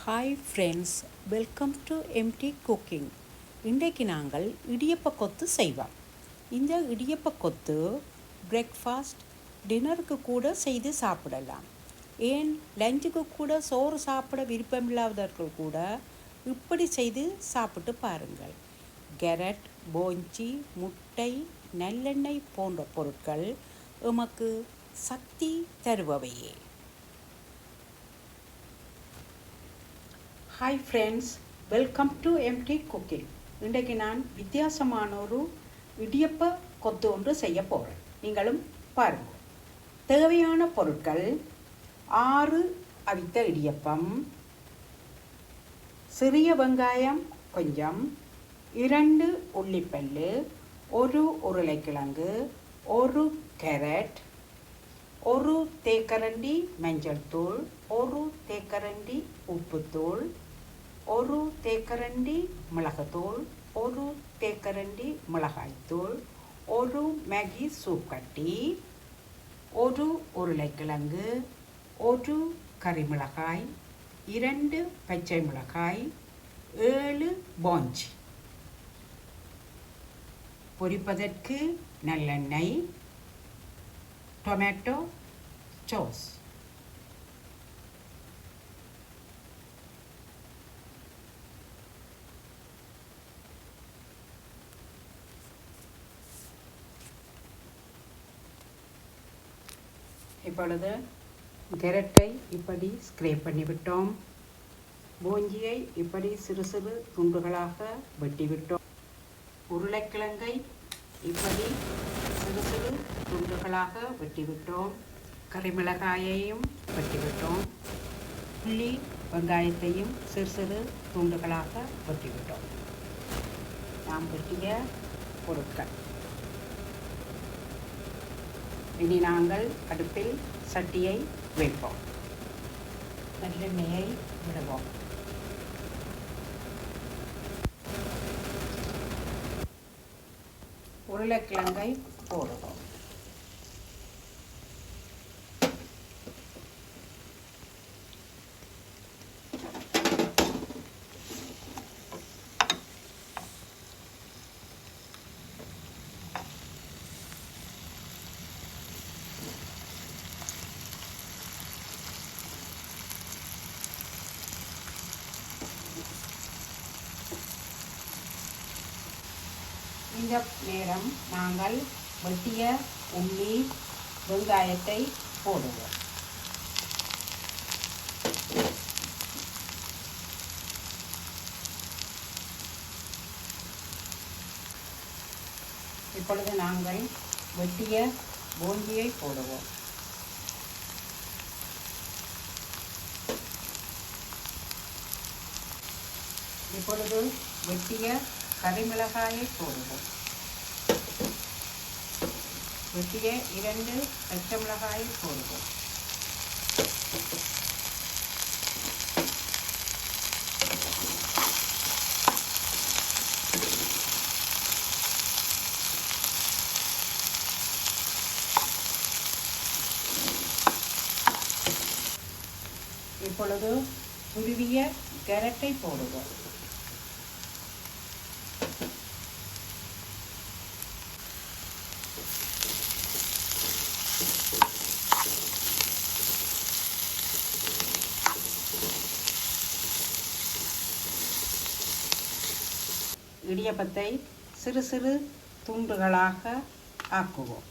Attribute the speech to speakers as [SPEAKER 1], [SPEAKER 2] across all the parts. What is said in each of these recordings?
[SPEAKER 1] Hi friends, welcome to MT cooking. இன்றைக்கு நாங்கள் இடியப்ப கொத்து செய்வோம். இந்த இடியப்ப கொத்து பிரேக்ஃபாஸ்ட், டின்னருக்கு கூட செய்து சாப்பிடலாம். ஏன் லஞ்சுக்கு கூட சோறு சாப்பிட விருப்பமில்லாதவர்கள் கூட இப்படி செய்து சாப்பிட்டு பாருங்கள். கேரட், போஞ்சி, முட்டை, நல்லெண்ணெய் போன்ற பொருட்கள் எமக்கு சக்தி தருபவையே. Hi friends, welcome to MT cooking. இன்றைக்கு நான் வித்தியாசமான ஒரு இடியப்ப கொத்து ஒன்று செய்ய போகிறேன். நீங்களும் பாருங்கள். தேவையான பொருட்கள்: 6 அவித்த இடியப்பம், சிறிய வெங்காயம் கொஞ்சம், 2 உள்ளிப்பல்லு, 1 உருளைக்கிழங்கு, 1 கேரட், 1 தேக்கரண்டி மஞ்சள் தூள், 1 தேக்கரண்டி உப்புத்தூள், 1 தேக்கரண்டி மிளகுத்தூள், 1 தேக்கரண்டி மிளகாய்த்தூள், 1 மேகி சூப் கட்டி, 1 உருளைக்கிழங்கு, 1 கறிமிளகாய், 2 பச்சை மிளகாய், 7 போஞ்சி. பொரிப்பதற்கு நல்லெண்ணெய், டொமேட்டோ சாஸ். இப்பொழுது கேரட்டை இப்படி ஸ்க்ரேப் பண்ணிவிட்டோம். போஞ்சியை இப்படி சிறு சிறு துண்டுகளாக வெட்டிவிட்டோம். உருளைக்கிழங்கை இப்படி சிறு சிறு துண்டுகளாக வெட்டிவிட்டோம். கறிமிளகாயையும் வெட்டிவிட்டோம். உள்ளி வெங்காயத்தையும் சிறு சிறு துண்டுகளாக வெட்டிவிட்டோம். நாம் வெட்டிய பொருட்கள். இனி நாங்கள் அடுப்பில் சட்டியை வைப்போம். நல்லெண்ணெயை விடுவோம். உருளைக்கிழங்கை போடுவோம். இந்த நேரம் நாங்கள் வெட்டிய உள்ளி வெங்காயத்தை போடுவோம். இப்பொழுது நாங்கள் வெட்டிய போஞ்சியை போடுவோம். இப்பொழுது வெட்டிய கறிமிளகாயை போடுவோம். வெட்டிய 2 பச்சை மிளகாயை போடுவோம். இப்பொழுது துருவிய கேரட்டை போடுவோம். இடியப்பத்தை சிறு சிறு துண்டுகளாக ஆக்குவோம்.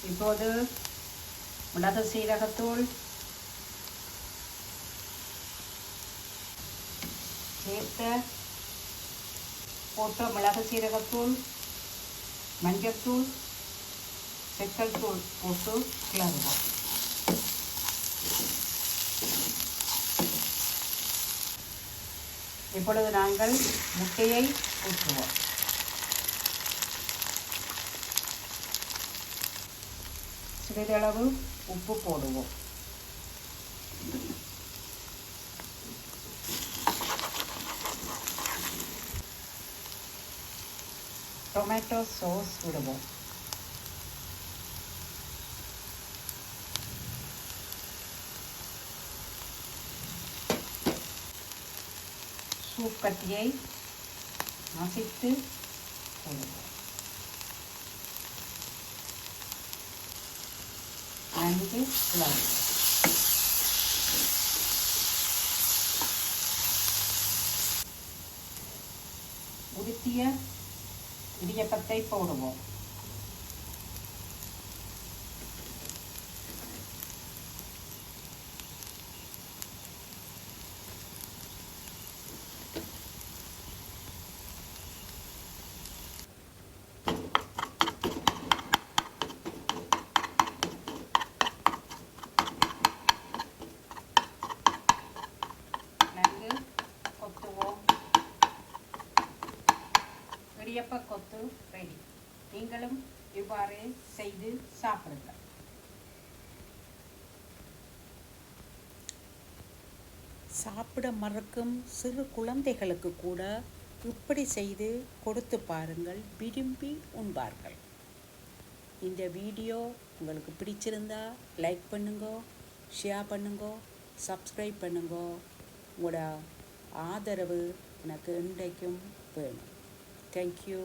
[SPEAKER 1] இப்போது மிளகு சீரகத்தூள் சேர்த்த போட்ட மிளகு சீரகத்தூள், மஞ்சத்தூள், செக்கல் தூள் போட்டு கிளறுவோம். இப்பொழுது நாங்கள் முட்டையை ஊற்றுவோம். சிறிதளவு உப்பு போடுவோம். டொமேட்டோ சாஸ் விடுவோம். சூப் கட்டியை மசித்து போடுவோம். நன்கு கிளறுவோம். உடுத்திய இடியப்பத்தை போடுவோம். நன்கு கொத்துவோம். இடியப்ப கொத்து ரெடி. நீங்களும் இவ்வாறே செய்து சாப்பிடுங்கள். சாப்பிட மறக்கும் சிறு குழந்தைகளுக்கு கூட இப்படி செய்து கொடுத்து பாருங்கள், விரும்பி உண்பார்கள். இந்த வீடியோ உங்களுக்கு பிடிச்சிருந்தா லைக் பண்ணுங்க, ஷேர் பண்ணுங்க, சப்ஸ்கிரைப் பண்ணுங்க. உங்களோட ஆதரவு எனக்கு இன்றைக்கும் வேணும். தேங்க்யூ.